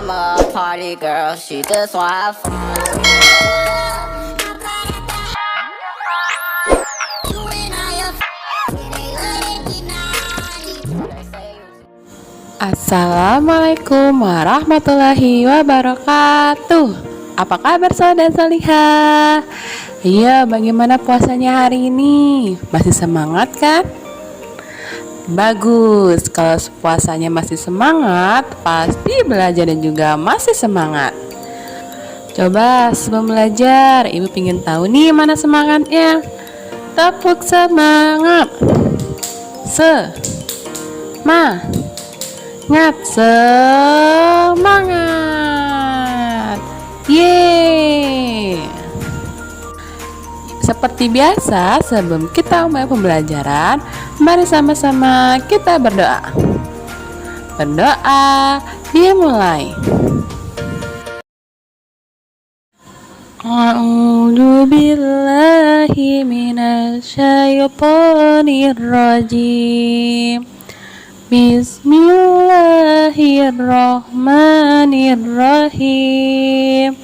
mama a party girl, she just wanna have fun. Assalamualaikum warahmatullahi wabarakatuh. Apa kabar saudara Salihah? Iya, bagaimana puasanya hari ini? Masih semangat kan? Bagus, kalau puasanya masih semangat, pasti belajar dan juga masih semangat. Coba sebelum belajar, ibu pengen tahu nih mana semangatnya. Tepuk semangat. Semangat. Yeay. Seperti biasa, sebelum kita mulai pembelajaran, mari sama-sama kita berdoa. Berdoa dimulai. A'udzu billahi minasyaitonir rajim. Bismillahirrahmanirrahim.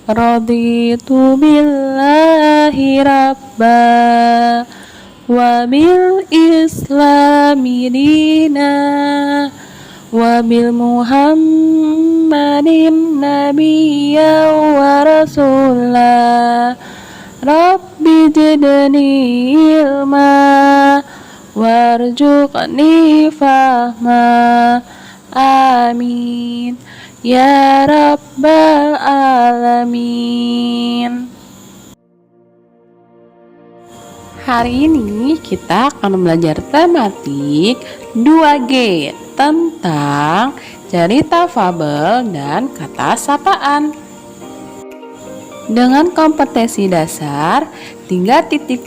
Raditu billahi rabba wa bil islami dina wa bil muhammadin nabiyya wa rasulah. Rabbi zidni ilma warzuqni fahma. Amin ya rabbal alamin. Hari ini kita akan belajar tematik 2G tentang cerita fabel dan kata sapaan. Dengan kompetensi dasar 3.8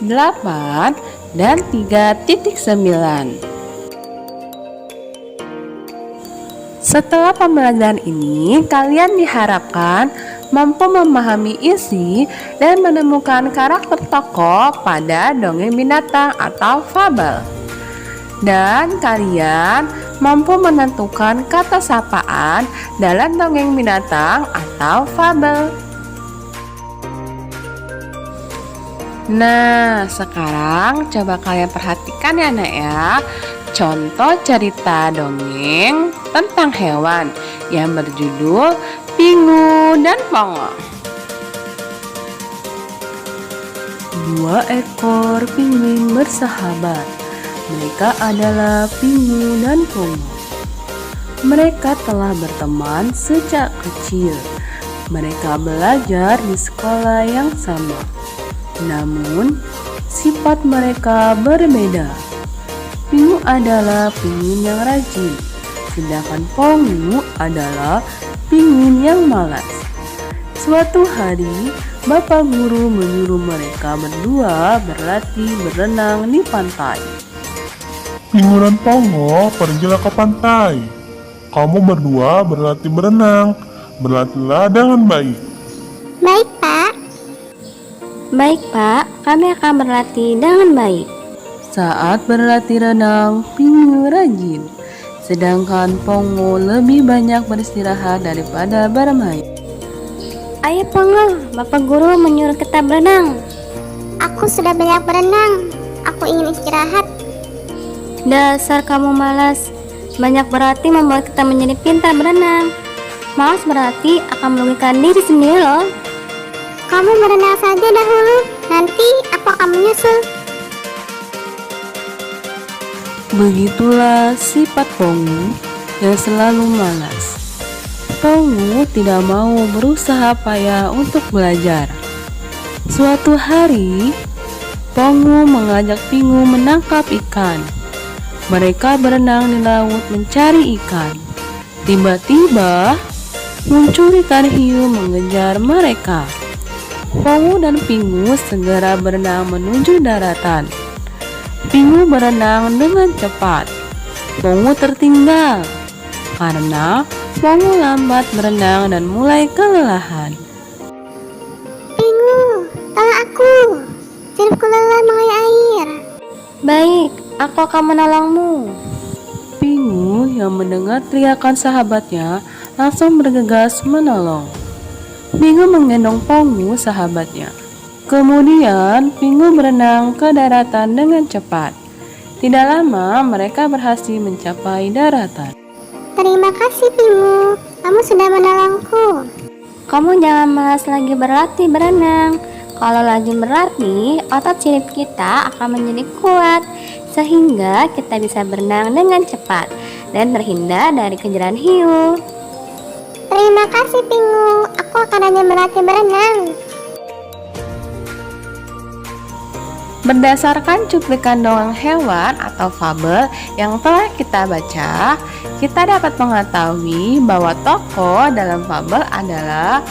dan 3.9. Setelah pembelajaran ini, kalian diharapkan mampu memahami isi dan menemukan karakter tokoh pada dongeng binatang atau fabel. Dan kalian mampu menentukan kata sapaan dalam dongeng binatang atau fabel. Nah, sekarang coba kalian perhatikan ya anak ya. Contoh cerita dongeng tentang hewan yang berjudul Pingu dan Pongo. 2 ekor pinguin bersahabat. Mereka adalah Pingu dan Pongo. Mereka telah berteman sejak kecil. Mereka belajar di sekolah yang sama. Namun, sifat mereka berbeda. Pingu adalah pinguin yang rajin, sedangkan Pongo adalah pinguin yang malas. Suatu hari, Bapak Guru menyuruh mereka berdua berlatih berenang di pantai. Pingu dan Pongo, pergilah ke pantai. Kamu berdua berlatih berenang. Berlatihlah dengan baik. Baik, Pak. Baik, Pak. Kami akan berlatih dengan baik. Saat berlatih renang, Pingu rajin, sedangkan Pongo lebih banyak beristirahat daripada bermain. Ayo Pongo, Bapak Guru menyuruh kita berenang. Aku sudah banyak berenang. Aku ingin istirahat. Dasar kamu malas. Banyak berarti membuat kita menjadi pintar berenang. Malas berarti akan merugikan diri sendiri loh. Kamu berenang saja dahulu. Nanti aku akan menyusul. Begitulah sifat Pongo yang selalu malas. Pongo tidak mau berusaha payah untuk belajar. Suatu hari, Pongo mengajak Pingu menangkap ikan. Mereka berenang di laut mencari ikan. Tiba-tiba, muncul ikan hiu mengejar mereka. Pongo dan Pingu segera berenang menuju daratan. Pingu berenang dengan cepat. Pongo tertinggal karena Pongo lambat berenang dan mulai kelelahan. Pingu, tolong aku. Siripku lelah mengalir air. Baik, aku akan menolongmu. Pingu yang mendengar teriakan sahabatnya langsung bergegas menolong. Pingu menggendong Pongu sahabatnya. Kemudian Pingu berenang ke daratan dengan cepat. Tidak lama mereka berhasil mencapai daratan. Terima kasih Pingu, kamu sudah menolongku. Kamu jangan malas lagi berlatih berenang. Kalau lagi berlatih, otot sirip kita akan menjadi kuat, sehingga kita bisa berenang dengan cepat dan terhindar dari kejaran hiu. Terima kasih Pingu, aku akan hanya berlatih berenang. Berdasarkan cuplikan dongeng hewan atau fabel yang telah kita baca, kita dapat mengetahui bahwa tokoh dalam fabel adalah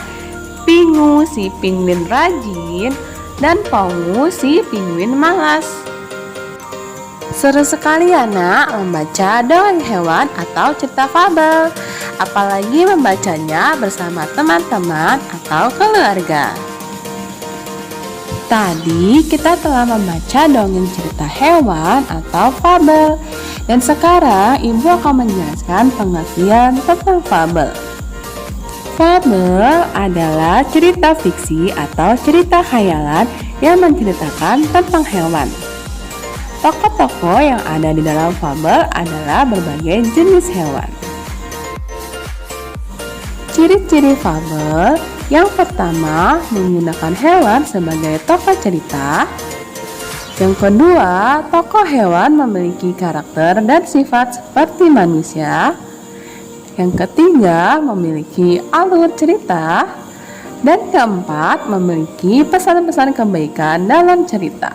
Pingu si pinguin rajin dan Pongu si pinguin malas. Seru sekali ya nak membaca dongeng hewan atau cerita fabel, apalagi membacanya bersama teman-teman atau keluarga. Tadi kita telah membaca dongeng cerita hewan atau fabel, dan sekarang ibu akan menjelaskan pengertian tentang fabel. Fabel adalah cerita fiksi atau cerita khayalan yang menceritakan tentang hewan. Tokoh-tokoh yang ada di dalam fabel adalah berbagai jenis hewan. Ciri-ciri fabel: yang pertama, menggunakan hewan sebagai tokoh cerita. Yang kedua, tokoh hewan memiliki karakter dan sifat seperti manusia. Yang ketiga, memiliki alur cerita. Dan keempat, memiliki pesan-pesan kebaikan dalam cerita.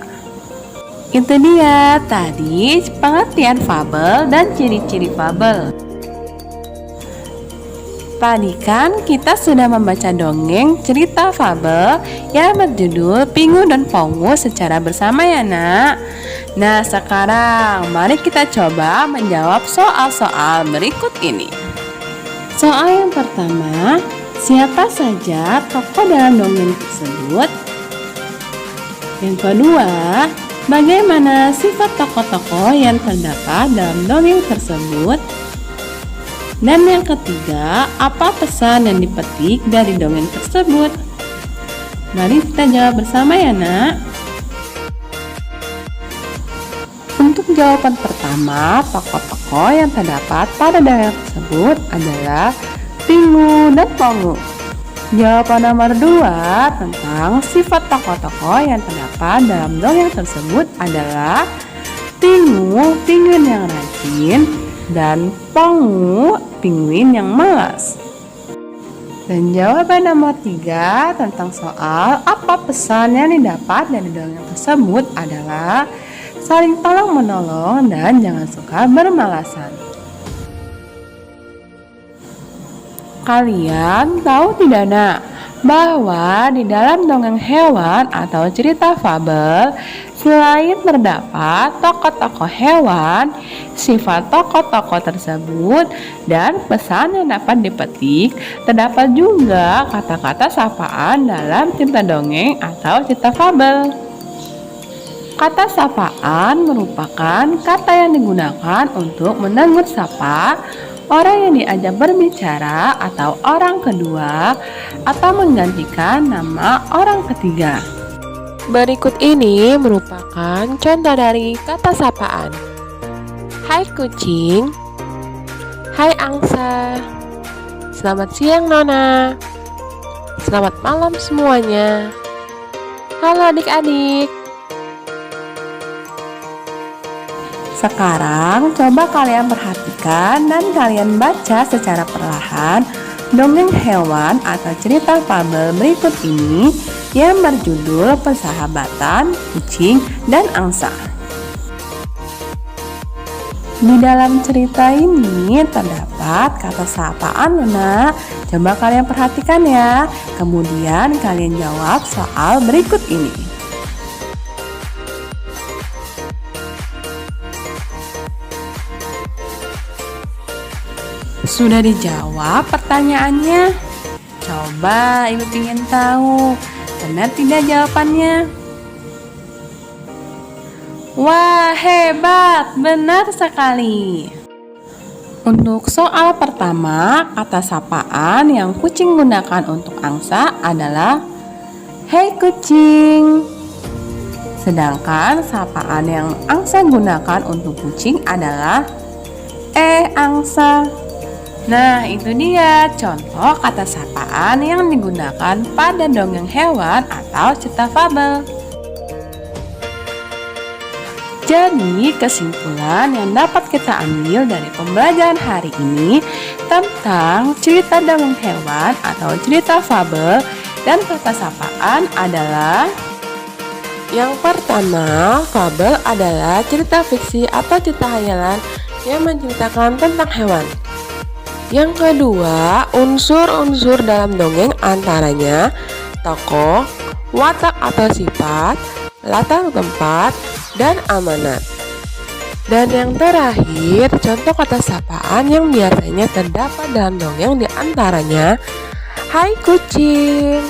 Itu dia tadi pengertian fabel dan ciri-ciri fabel. Tadi kan kita sudah membaca dongeng cerita fabel yang berjudul Pingu dan Pongu secara bersama ya nak. Nah sekarang mari kita coba menjawab soal-soal berikut ini. Soal yang pertama, siapa saja tokoh dalam dongeng tersebut? Yang kedua, bagaimana sifat tokoh-tokoh yang terdapat dalam dongeng tersebut? Dan yang ketiga, apa pesan yang dipetik dari dongeng tersebut? Mari kita jawab bersama ya nak. Untuk jawaban pertama, tokoh-tokoh yang terdapat pada dongeng tersebut adalah Pingu dan Pongu. Jawaban nomor 2 tentang sifat tokoh-tokoh yang terdapat dalam dongeng tersebut adalah Pingu, pinguin yang rajin, dan Pongu, pinguin yang malas. Dan jawaban nomor 3 tentang soal apa pesan yang didapat dari dongeng tersebut adalah saling tolong menolong dan jangan suka bermalasan. Kalian tahu tidak nak bahwa di dalam dongeng hewan atau cerita fabel, selain terdapat tokoh-tokoh hewan, sifat tokoh-tokoh tersebut, dan pesan yang dapat dipetik, terdapat juga kata-kata sapaan dalam cerita dongeng atau cerita fabel. Kata sapaan merupakan kata yang digunakan untuk menegur sapa orang yang diajak berbicara atau orang kedua, atau menggantikan nama orang ketiga. Berikut ini merupakan contoh dari kata sapaan. Hai kucing. Hai angsa. Selamat siang Nona. Selamat malam semuanya. Halo adik-adik. Sekarang coba kalian perhatikan dan kalian baca secara perlahan dongeng hewan atau cerita fabel berikut ini yang berjudul Persahabatan Kucing dan Angsa. Di dalam cerita ini terdapat kata sapaan Nona. Coba kalian perhatikan ya. Kemudian kalian jawab soal berikut ini. Sudah dijawab pertanyaannya? Coba ibu ingin tahu, benar tidak jawabannya? Wah hebat, benar sekali. Untuk soal pertama, kata sapaan yang kucing gunakan untuk angsa adalah "Hei kucing". Sedangkan sapaan yang angsa gunakan untuk kucing adalah angsa". Nah, itu dia contoh kata sapaan yang digunakan pada dongeng hewan atau cerita fabel. Jadi, kesimpulan yang dapat kita ambil dari pembelajaran hari ini tentang cerita dongeng hewan atau cerita fabel dan kata sapaan adalah: yang pertama, fabel adalah cerita fiksi atau cerita khayalan yang menceritakan tentang hewan. Yang kedua, unsur-unsur dalam dongeng antaranya tokoh, watak atau sifat, latar tempat, dan amanat. Dan yang terakhir, contoh kata sapaan yang biasanya terdapat dalam dongeng diantaranya "Hai kucing".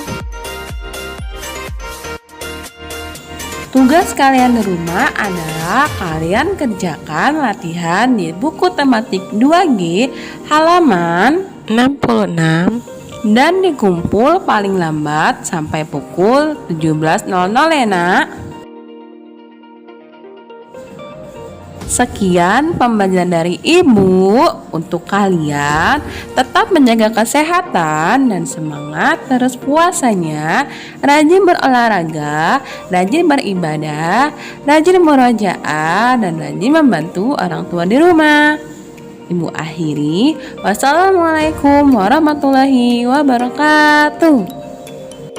Tugas kalian di rumah adalah kalian kerjakan latihan di buku tematik 2G halaman 66 dan dikumpul paling lambat sampai pukul 17.00 ya nak. Sekian pembelajaran dari Ibu. Untuk kalian tetap menjaga kesehatan dan semangat terus puasanya, rajin berolahraga, rajin beribadah, rajin murojaah, dan rajin membantu orang tua di rumah. Ibu akhiri, wassalamualaikum warahmatullahi wabarakatuh.